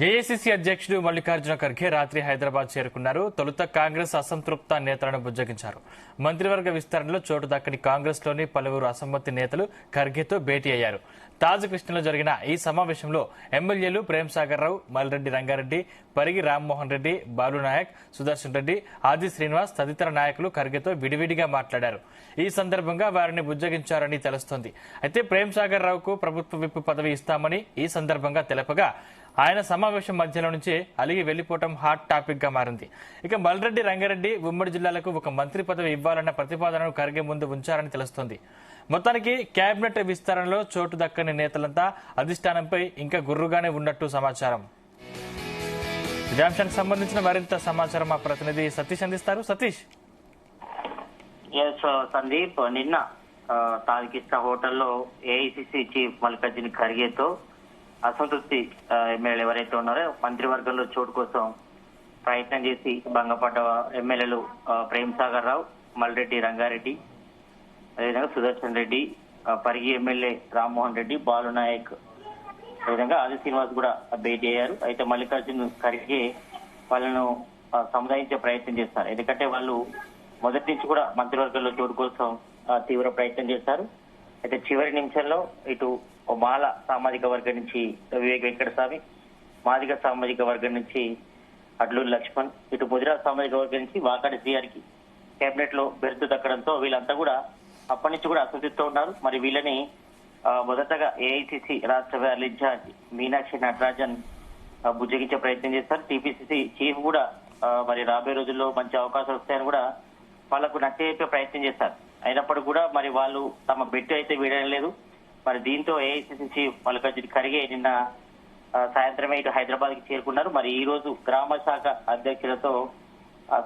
AICC అధ్యక్షుడు మల్లికార్జున ఖర్గే రాత్రి హైదరాబాద్ చేరుకున్నారు. తొలుత కాంగ్రెస్ అసంతృప్త నేతలను బుజ్జగించారు. మంత్రివర్గ విస్తరణలో చోటు దక్కని కాంగ్రెస్ లోని పలువురు అసమ్మతి నేతలు ఖర్గేతో భేటీ అయ్యారు. తాజ్ కృష్ణలో జరిగిన ఈ సమావేశంలో ఎమ్మెల్యేలు ప్రేమ్ సాగర్ రావు, మల్రెడ్డి రంగారెడ్డి, పరిగి రామ్మోహన్ రెడ్డి, బాలు నాయక్, సుదర్శన్ రెడ్డి, ఆది శ్రీనివాస్ తదితర నాయకులు ఖర్గేతో విడివిడిగా మాట్లాడారు. ఈ సందర్భంగా వారిని బుజ్జగించారని తెలుస్తోంది. అయితే ప్రేమ్ సాగర్ రావుకు ప్రభుత్వ విప్ పదవి ఇస్తామని ఈ సందర్భంగా తెలపగా ఆయన సమావేశం మధ్యలో నుంచి అలిగి వెళ్లిపోవడం హాట్ టాపిక్ గా మారింది. ఇక మల్రెడ్డి రంగారెడ్డి ఉమ్మడి జిల్లాలకు ఒక మంత్రి పదవి ఇవ్వాలన్న ప్రతిపాదనను ఖర్గే ముందు ఉంచారని తెలుస్తోంది. మొత్తానికి కేబినెట్ విస్తరణలో చోటు దక్కని నేతలంతా అధిష్టానంపై ఇంకా గుర్రుగానే ఉన్నట్టు సమాచారం. ఇదే అంశానికి సంబంధించిన మరింత సమాచారం మా ప్రతినిధి సతీష్ అందిస్తారు. సతీష్. సందీప్, నిన్న తాజ్ కృష్ణ హోటల్లో ఏఐసిసి చీఫ్ మల్లికార్జున ఖర్గేతో అసంతృప్తి ఎమ్మెల్యేలు ఎవరైతే ఉన్నారో మంత్రివర్గంలో చోటు కోసం ప్రయత్నం చేసి భంగపడ్డ ఎమ్మెల్యేలు ప్రేమ్ సాగర్ రావు, మల్రెడ్డి రంగారెడ్డి, అదేవిధంగా సుదర్శన్ రెడ్డి, పరిగి ఎమ్మెల్యే రామ్మోహన్ రెడ్డి, బాలు నాయక్, అదేవిధంగా ఆది శ్రీనివాస్ కూడా భేటీ అయ్యారు. అయితే మల్లికార్జున ఖర్గే వాళ్ళను సముదాయించే ప్రయత్నం చేస్తారు. ఎందుకంటే వాళ్ళు మొదటి నుంచి కూడా మంత్రివర్గంలో చోటు కోసం తీవ్ర ప్రయత్నం చేశారు. అయితే చివరి నిమిషంలో ఇటు మాల సామాజిక వర్గం నుంచి వివేక్ వెంకటస్వామి, మాదిగ సామాజిక వర్గం నుంచి అడ్లూరి లక్ష్మణ్, ఇటు ముదిరా సామాజిక వర్గం నుంచి వాకాడి శ్రీహరికి కేబినెట్ లో బెర్తు దక్కడంతో వీళ్ళంతా కూడా అప్పటి నుంచి కూడా అసంతృప్తితో ఉన్నారు. మరి వీళ్ళని మొదటగా ఏఐసిసి రాష్ట్ర వ్యాలీ ఇన్ఛార్జ్ మీనాక్షి నటరాజన్ బుజ్జగించే ప్రయత్నం చేస్తారు. టీపీసీసీ చీఫ్ కూడా మరి రాబోయే రోజుల్లో మంచి అవకాశాలు వస్తాయని కూడా వాళ్ళకు నచ్చజెప్పే ప్రయత్నం చేస్తారు. అయినప్పటికీ కూడా మరి వాళ్ళు తమ బెట్టు అయితే వీడడం లేదు. మరి దీంతో ఏఐసిసి చీఫ్ మల్లికార్జున ఖర్గే నిన్న సాయంత్రమే ఇటు హైదరాబాద్ కి చేరుకున్నారు. మరి ఈ రోజు గ్రామ శాఖ అధ్యక్షులతో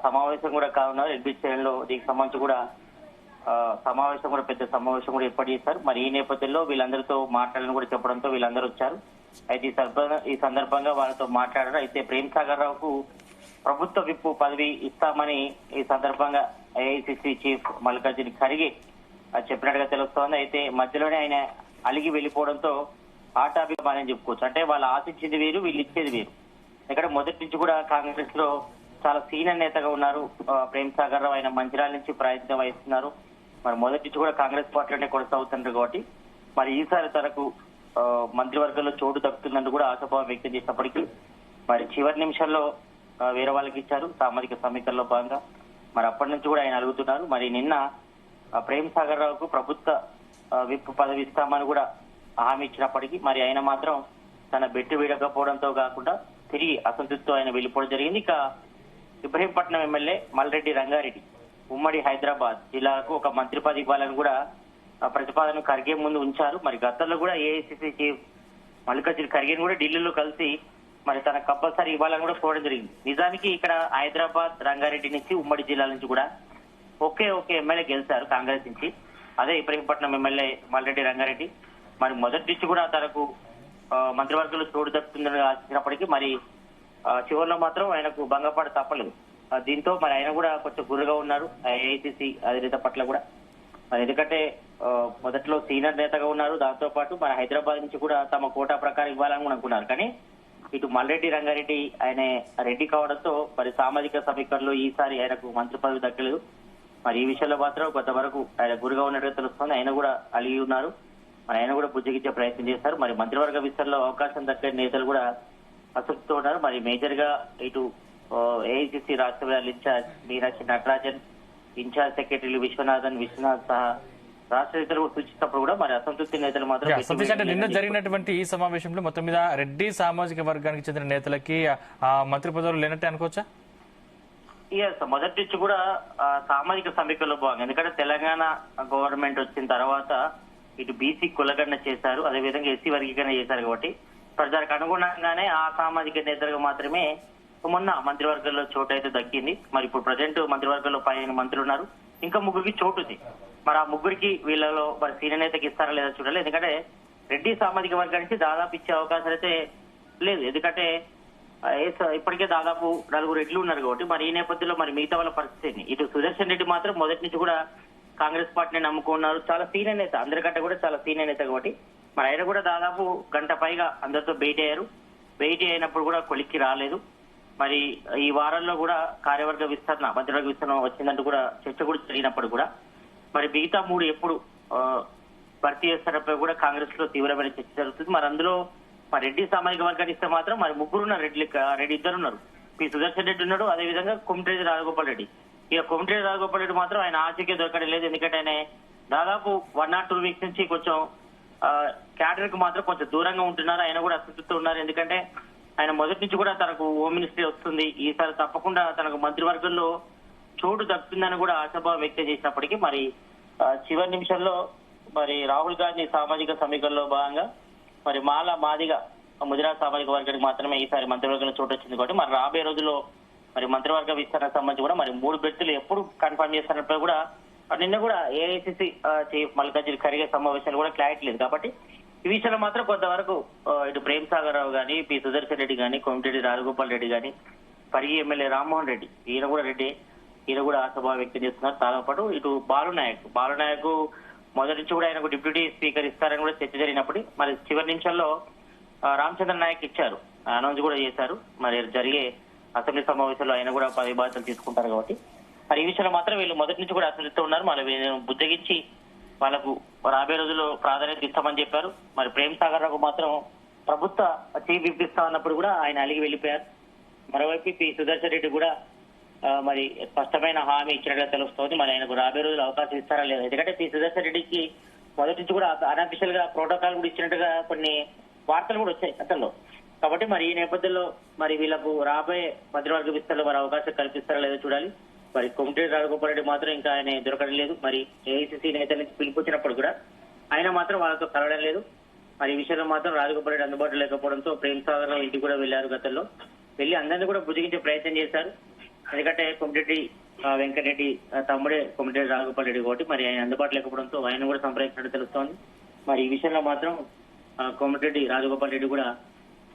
సమావేశం కూడా కానున్నారు. ఎల్బిచేలో దీనికి సంబంధించి కూడా పెద్ద సమావేశం కూడా ఏర్పాటు చేశారు. మరి ఈ నేపథ్యంలో వీళ్ళందరితో మాట్లాడాలని కూడా చెప్పడంతో వీళ్ళందరూ వచ్చారు. అయితే ఈ సందర్భంగా వాళ్ళతో మాట్లాడారు. అయితే ప్రేమ్ సాగర్ రావుకు ప్రభుత్వ విప్ పదవి ఇస్తామని ఈ సందర్భంగా ఏఐసిసి చీఫ్ మల్లికార్జున ఖర్గే చెప్పినట్టుగా తెలుస్తోంది. అయితే మధ్యలోనే ఆయన అలిగి వెళ్లిపోవడంతో ఆటాభిమానం చెప్పుకోవచ్చు. అంటే వాళ్ళు ఆశించింది వేరు, వీళ్ళు ఇచ్చేది వేరు. ఇక్కడ మొదటి నుంచి కూడా కాంగ్రెస్ లో చాలా సీనియర్ నేతగా ఉన్నారు ప్రేమ్ సాగర్ రావు. ఆయన మంచిర్యాల నుంచి ప్రయత్నం వహిస్తున్నారు. మరి మొదటి నుంచి కూడా కాంగ్రెస్ పార్టీలోనే కొనసాగుతున్నారు కాబట్టి మరి ఈసారి తనకు మంత్రివర్గంలో చోటు దక్కుతుందని కూడా ఆశాభావం వ్యక్తం చేసినప్పటికీ మరి చివరి నిమిషంలో వేరే వాళ్ళకి ఇచ్చారు సామాజిక సమీకరణలో భాగంగా. మరి అప్పటి నుంచి కూడా ఆయన అడుగుతున్నారు. మరి నిన్న ప్రేమ్ సాగర్ రావుకు ప్రభుత్వ విప్ పదవి ఇస్తామని కూడా హామీ ఇచ్చినప్పటికీ మరి ఆయన మాత్రం తన బెట్టు వీడకపోవడంతో కాకుండా తిరిగి అసంతృప్తితో ఆయన వెళ్లిపోవడం జరిగింది. ఇక ఇబ్రహీంపట్నం ఎమ్మెల్యే మల్రెడ్డి రంగారెడ్డి ఉమ్మడి హైదరాబాద్ జిల్లాకు ఒక మంత్రి పదవి ఇవ్వాలని కూడా ప్రతిపాదన ఖర్గే ముందు ఉంచారు. మరి గతంలో కూడా ఏఐసిసి చీఫ్ మల్లికార్జున ఖర్గేని కూడా ఢిల్లీలో కలిసి మరి తన కంపల్సరీ ఇవ్వాలని కూడా కోరడం జరిగింది. నిజానికి ఇక్కడ హైదరాబాద్ రంగారెడ్డి నుంచి ఉమ్మడి జిల్లాల నుంచి కూడా ఒకే ఎమ్మెల్యే గెలిచారు కాంగ్రెస్ నుంచి. అదే ఇబ్రహీంపట్నం ఎమ్మెల్యే మల్రెడ్డి రంగారెడ్డి. మరి మొదటి నుంచి కూడా తనకు మంత్రివర్గంలో చోటు దక్కుతుందని ఆశించినప్పటికీ మరి చివరిలో మాత్రం ఆయనకు భంగపడ తప్పలేదు. దీంతో మరి ఆయన కూడా కొంచెం గుర్రుగా ఉన్నారు ఏఐసిసి అధినేత పట్ల కూడా. ఎందుకంటే మొదట్లో సీనియర్ నేతగా ఉన్నారు. దాంతో పాటు మన హైదరాబాద్ నుంచి కూడా తమ కోటా ప్రకారం ఇవ్వాలని కూడా అనుకున్నారు. కానీ ఇటు మల్రెడ్డి రంగారెడ్డి ఆయన రెడ్డి కావడంతో మరి సామాజిక సమీకరణలో ఈసారి ఆయనకు మంత్రి పదవి దక్కలేదు. మరి ఈ విషయంలో మాత్రం కొంతవరకు ఆయన గురిగా ఉన్నట్టుగా తెలుస్తుంది. ఆయన కూడా అలిగి ఉన్నారు. మరి ఆయన కూడా బుజ్జగించే ప్రయత్నం చేస్తారు. మరి మంత్రివర్గ విస్తరణలో అవకాశం దక్కని నేతలు కూడా అసంతృప్తితో ఉన్నారు. మరి మేజర్ గా ఇటు ఏఐసిసి రాష్ట్ర వ్యాలీ ఇన్ఛార్జ్ మీనాక్షి నటరాజన్, ఇన్ఛార్జ్ సెక్రటరీలు విశ్వనాథ్ సహా రాష్ట్ర నేతలు సూచిస్తున్నప్పుడు కూడా మరి అసంతృప్తి నేతలు మాత్రం నిన్న జరిగినటువంటి ఈ సమావేశంలో మొత్తం మీద రెడ్డి సామాజిక వర్గానికి చెందిన నేతలకి మంత్రి పదవులు లేనట్టే అనుకోవచ్చా? మొదటి నుంచి కూడా సామాజిక సమీకరణలో భాగంగా, ఎందుకంటే తెలంగాణ గవర్నమెంట్ వచ్చిన తర్వాత ఇటు బీసీ కులగణన చేశారు, అదేవిధంగా ఎస్సీ వర్గీకరణ చేశారు. కాబట్టి ప్రజలకు అనుగుణంగానే ఆ సామాజిక నేతలకు మాత్రమే మొన్న మంత్రివర్గంలో చోటు అయితే దక్కింది. మరి ఇప్పుడు ప్రజెంట్ మంత్రివర్గంలో 15 మంత్రులు ఉన్నారు. ఇంకా 3కి చోటు ఉంది. మరి ఆ 3కి వీళ్ళలో మరి సీనియర్ నేతకి ఇస్తారా లేదా చూడాలి. ఎందుకంటే రెడ్డి సామాజిక వర్గానికి దాదాపు ఇచ్చే అవకాశాలు అయితే లేదు. ఎందుకంటే ఇప్పటికే దాదాపు 4 రెడ్లు ఉన్నారు కాబట్టి మరి ఈ నేపథ్యంలో మరి మిగతా వాళ్ళ పరిస్థితిని ఇటు సుదర్శన్ రెడ్డి మాత్రం మొదటి నుంచి కూడా కాంగ్రెస్ పార్టీని నమ్ముకున్నారు. చాలా సీనియర్ నేత, అందరికంటే కూడా చాలా సీనియర్ నేత కాబట్టి మరి ఆయన కూడా దాదాపు గంట పైగా అందరితో భేటీ అయ్యారు. భేటీ అయినప్పుడు కూడా కొలిక్కి రాలేదు. మరి ఈ వారంలో కూడా కార్యవర్గ విస్తరణ, మంత్రివర్గ విస్తరణ వచ్చిందంటూ కూడా చర్చ కూడా జరిగినప్పుడు కూడా మరి మిగతా 3 ఎప్పుడు భర్తీ చేస్తారపై కూడా కాంగ్రెస్ లో తీవ్రమైన చర్చ జరుగుతుంది. మరి అందులో మరి రెడ్డి సామాజిక వర్గాన్ని ఇస్తే మాత్రం మరి 3 ఉన్నారు. రెడ్డి 2 ఉన్నారు. పి సుదర్శన్ రెడ్డి ఉన్నాడు, అదేవిధంగా కోమటిరెడ్డి రాజగోపాల్ రెడ్డి. ఇక కోమటిరెడ్డి రాజగోపాల్ రెడ్డి మాత్రం ఆయన ఆశకే దొరకడం లేదు. ఎందుకంటే ఆయన దాదాపు 1 or 2 వీక్స్ నుంచి కొంచెం క్యాడర్ కు మాత్రం కొంచెం దూరంగా ఉంటున్నారు. ఆయన కూడా అసంతృప్తి ఉన్నారు. ఎందుకంటే ఆయన మొదటి నుంచి కూడా తనకు హోమ్ మినిస్ట్రీ వస్తుంది, ఈసారి తప్పకుండా తనకు మంత్రివర్గంలో చోటు దక్కుతుందని కూడా ఆశాభావం వ్యక్తం చేసినప్పటికీ మరి చివరి నిమిషంలో మరి రాహుల్ గాంధీ సామాజిక సమీకరణలో భాగంగా మరి మాదిగా ముదిరాజ్ సామాజిక వర్గానికి మాత్రమే ఈసారి మంత్రివర్గంలో చోటు వచ్చింది కాబట్టి మరి రాబోయే రోజుల్లో మరి మంత్రివర్గ విస్తరణ సంబంధించి కూడా మరి 3 బెర్తులు ఎప్పుడు కన్ఫర్మ్ చేస్తున్నప్పుడు కూడా నిన్న కూడా ఏఐసిసి చీఫ్ మల్లికార్జున ఖర్గే సమావేశాలు కూడా క్లారిటీ లేదు. కాబట్టి ఈ విషయంలో మాత్రం కొంతవరకు ఇటు ప్రేమ్ సాగర్ రావు గానీ, పి సుదర్శన్ రెడ్డి గానీ, కోమటిరెడ్డి రాజగోపాల్ రెడ్డి గానీ, పరిగి ఎమ్మెల్యే రామ్మోహన్ రెడ్డి ఈయన కూడా ఆశాభావం వ్యక్తం చేస్తున్నారు. దాంతో పాటు ఇటు బాలునాయక్ మొదటి నుంచి కూడా ఆయనకు డిప్యూటీ స్పీకర్ ఇస్తారని కూడా చర్చ జరిగినప్పుడు మరి చివరి నిమిషంలో రామచంద్ర నాయక్ ఇచ్చారు, అనౌన్స్ కూడా చేశారు. మరి జరిగే అసెంబ్లీ సమావేశంలో ఆయన కూడా పదవి బాధ్యతలు తీసుకుంటారు. కాబట్టి మరి ఈ విషయంలో మాత్రం వీళ్ళు మొదటి నుంచి కూడా అసంతృప్తితో ఉన్నారు. మళ్ళీ బుద్ధగించి వాళ్ళకు రాబోయే రోజుల్లో ప్రాధాన్యత ఇస్తామని చెప్పారు. మరి ప్రేమ్ సాగర్ రావు మాత్రం ప్రభుత్వ చీఫ్ విప్ ఇస్తా ఉన్నప్పుడు కూడా ఆయన అలిగి వెళ్ళిపోయారు. మరోవైపు పి సుదర్శన్ రెడ్డి కూడా మరి స్పష్టమైన హామీ ఇచ్చినట్టుగా తెలుస్తోంది. మరి ఆయనకు రాబోయే రోజులు అవకాశం ఇస్తారా లేదా, ఎందుకంటే పి సుదర్శన్ రెడ్డికి మొదటి నుంచి కూడా అన్అఫిషియల్ గా ప్రోటోకాల్ కూడా ఇచ్చినట్టుగా కొన్ని వార్తలు కూడా వచ్చాయి గతంలో. కాబట్టి మరి ఈ నేపథ్యంలో మరి వీళ్ళకు రాబోయే మంత్రివర్గ విస్తరణలో మరి అవకాశం కల్పిస్తారా లేదో చూడాలి. మరి కోమటిరెడ్డి రాజగోపాల్ రెడ్డి మాత్రం ఇంకా ఆయన దొరకడం లేదు. మరి ఏఐసిసి నేతల నుంచి పిలుపుచ్చినప్పుడు కూడా ఆయన మాత్రం వాళ్ళతో కలవడం లేదు. మరి ఈ విషయంలో మాత్రం రాజగోపాల్ రెడ్డి అందుబాటులో లేకపోవడంతో ప్రేమ్ సాగర్ ఇంటికి కూడా వెళ్లారు. గతంలో వెళ్లి అందరినీ కూడా బుజ్జగించే ప్రయత్నం చేశారు. ఎందుకంటే కోమటిరెడ్డి వెంకటరెడ్డి తమ్ముడే కోమటిరెడ్డి రాజగోపాల్ రెడ్డి కాబట్టి మరి ఆయన అందుబాటులో లేకపోవడంతో ఆయన కూడా సంప్రదించినట్టు తెలుస్తోంది. మరి ఈ విషయంలో మాత్రం కోమటిరెడ్డి రాజగోపాల్ రెడ్డి కూడా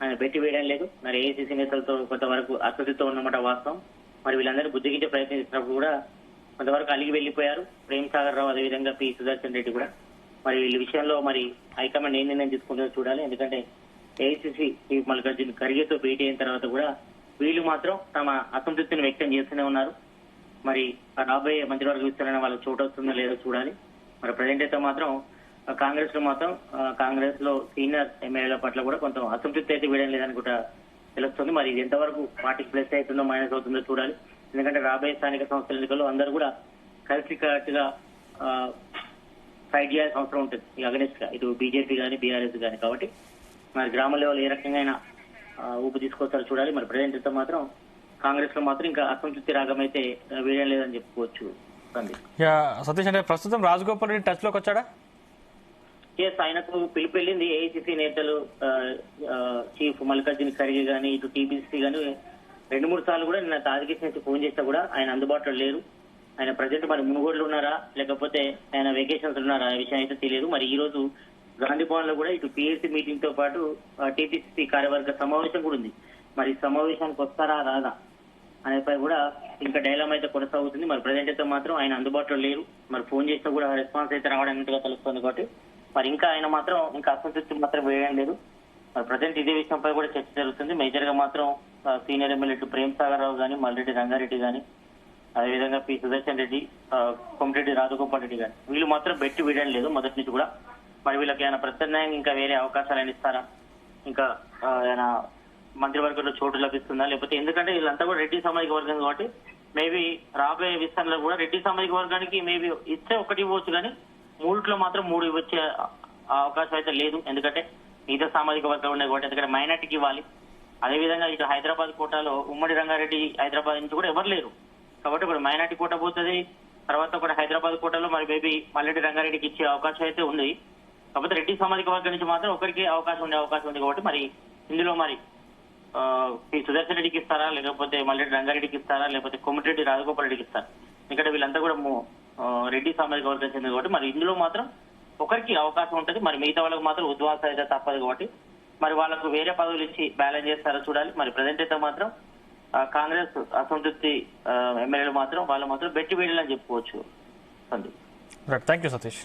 ఆయన పెట్టి వేయడం లేదు. మరి ఏఐసిసి నేతలతో కొంతవరకు అసంతృప్తితో ఉన్నమాట వాస్తవం. మరి వీళ్ళందరూ బుద్ధిగించే ప్రయత్నం చేసినప్పుడు కూడా కొంతవరకు అలిగి వెళ్లిపోయారు ప్రేమ్ సాగర్ రావు, అదేవిధంగా పి సుదర్శన్ రెడ్డి కూడా. మరి వీళ్ళ విషయంలో మరి హైకమాండ్ ఏం నిర్ణయం తీసుకుంటుందో చూడాలి. ఎందుకంటే ఏఐసిసి చీఫ్ మల్లికార్జున ఖర్గేతో భేటీ అయిన తర్వాత కూడా వీళ్ళు మాత్రం తమ అసంతృప్తిని వ్యక్తం చేస్తూనే ఉన్నారు. మరి రాబోయే మంత్రివర్గ విస్తరణ వాళ్ళకి చోటు వస్తుందో లేదో చూడాలి. మరి ప్రజెంట్ అయితే మాత్రం కాంగ్రెస్ లో మాత్రం కాంగ్రెస్ లో సీనియర్ ఎమ్మెల్యేల పట్ల కూడా కొంత అసంతృప్తి అయితే వీయడం లేదని కూడా తెలుస్తుంది. మరి ఇది ఎంతవరకు పార్టీకి ప్లస్ అవుతుందో మైనస్ అవుతుందో చూడాలి. ఎందుకంటే రాబోయే స్థానిక సంస్థల ఎన్నికల్లో అందరూ కూడా కలిసికట్టుగా ఫైట్ చేయాల్సిన అవసరం ఉంటుంది ఈ అగనిస్ట్ గా, ఇటు బీజేపీ కానీ బీఆర్ఎస్ కానీ. కాబట్టి మరి గ్రామ లెవెల్ ఏ రకంగా ఊపు తీసుకొస్తారో చూడాలి. మరి ప్రజెంట్ అయితే మాత్రం కాంగ్రెస్ లో మాత్రం ఇంకా అసంతృప్తి రాగం అయితే వీయడం లేదని చెప్పుకోవచ్చు. సతీష్, అంటే ప్రస్తుతం రాజగోపాల్ రెడ్డి టచ్ లోకి వచ్చాడా? ఎస్, ఆయనకు పిలుపు వెళ్ళింది. ఏఐసిసి నేతలు చీఫ్ మల్లికార్జున ఖర్గే గానీ, ఇటు టీపీసీ గానీ 2-3 సార్లు కూడా నిన్న తాజకీస్ నుంచి ఫోన్ చేస్తే కూడా ఆయన అందుబాటులో లేరు. ఆయన ప్రజెంట్ మరి మునుగోడులో ఉన్నారా లేకపోతే ఆయన వెకేషన్స్ ఉన్నారా అనే విషయం అయితే తెలియదు. మరి ఈ రోజు గాంధీ భవన్ లో కూడా ఇటు పిఎస్సీ మీటింగ్ తో పాటు టీపీసీ కార్యవర్గ సమావేశం కూడా ఉంది. మరి సమావేశానికి వస్తారా రాదా అనేపై కూడా ఇంకా డైలామ్ అయితే కొనసాగుతుంది. మరి ప్రజెంట్ అయితే మాత్రం ఆయన అందుబాటులో లేరు. మరి ఫోన్ చేస్తే కూడా రెస్పాన్స్ అయితే రావడానికి తెలుస్తుంది. కాబట్టి మరి ఇంకా ఆయన మాత్రం ఇంకా అసంతృప్తి మాత్రం వేయడం లేదు. మరి ప్రజెంట్ ఇదే విషయంపై కూడా చర్చ జరుగుతుంది. మేజర్ గా మాత్రం సీనియర్ ఎమ్మెల్యే ప్రేమ్ సాగర్ రావు గానీ, మల్రెడ్డి రంగారెడ్డి గానీ, అదేవిధంగా పి సుదర్శన్ రెడ్డి, కోమటిరెడ్డి రాజగోపాల్ రెడ్డి గానీ వీళ్ళు మాత్రం బెట్టి వేయడం లేదు మొదటి నుంచి కూడా. మరి వీళ్ళకి ఆయన ప్రత్యామ్నాయంగా ఇంకా వేరే అవకాశాలు ఆయన ఇస్తారా, ఇంకా ఆయన మంత్రివర్గంలో చోటు లభిస్తుందా, లేకపోతే ఎందుకంటే వీళ్ళంతా కూడా రెడ్డి సామాజిక వర్గం కాబట్టి మేబీ రాబోయే విస్తరణలో కూడా రెడ్డి సామాజిక వర్గానికి మేబీ ఇస్తే ఒకటి ఇవ్వచ్చు కానీ 3లో మాత్రం 3 ఇవ్వచ్చే అవకాశం అయితే లేదు. ఎందుకంటే మిగతా సామాజిక వర్గాలు ఉన్నాయి కాబట్టి, ఎందుకంటే మైనార్టీకి ఇవ్వాలి. అదేవిధంగా ఇటు హైదరాబాద్ కోటాలో ఉమ్మడి రంగారెడ్డి హైదరాబాద్ నుంచి కూడా ఎవరు లేరు కాబట్టి ఇప్పుడు మైనార్టీ కోట పోతుంది. తర్వాత కూడా హైదరాబాద్ కోటలో మరి మేబీ మల్లెడ్డి రంగారెడ్డికి ఇచ్చే అవకాశం అయితే ఉంది. కాకపోతే రెడ్డి సామాజిక వర్గం నుంచి మాత్రం ఒకరికి అవకాశం ఉంది కాబట్టి మరి ఇందులో మరి సుదర్శన్ రెడ్డికి ఇస్తారా, లేకపోతే మల్లెడ్డి రంగారెడ్డికి ఇస్తారా, లేకపోతే కోమటిరెడ్డి రాజగోపాల్ రెడ్డికి ఇస్తారా? ఎందుకంటే వీళ్ళంతా కూడా రెడ్డి సామాజిక వర్గం చెందింది కాబట్టి మరి ఇందులో మాత్రం ఒకరికి అవకాశం ఉంటుంది. మరి మిగతా వాళ్ళకి మాత్రం ఉద్వాసం అయితే తప్పదు కాబట్టి మరి వాళ్ళకు వేరే పదవులు ఇచ్చి బ్యాలెన్స్ చేస్తారో చూడాలి. మరి ప్రజెంట్ అయితే మాత్రం కాంగ్రెస్ అసంతృప్తి ఎమ్మెల్యేలు మాత్రం వాళ్ళు మాత్రం బెట్టి వేయాలని చెప్పుకోవచ్చు. Thank you Satish.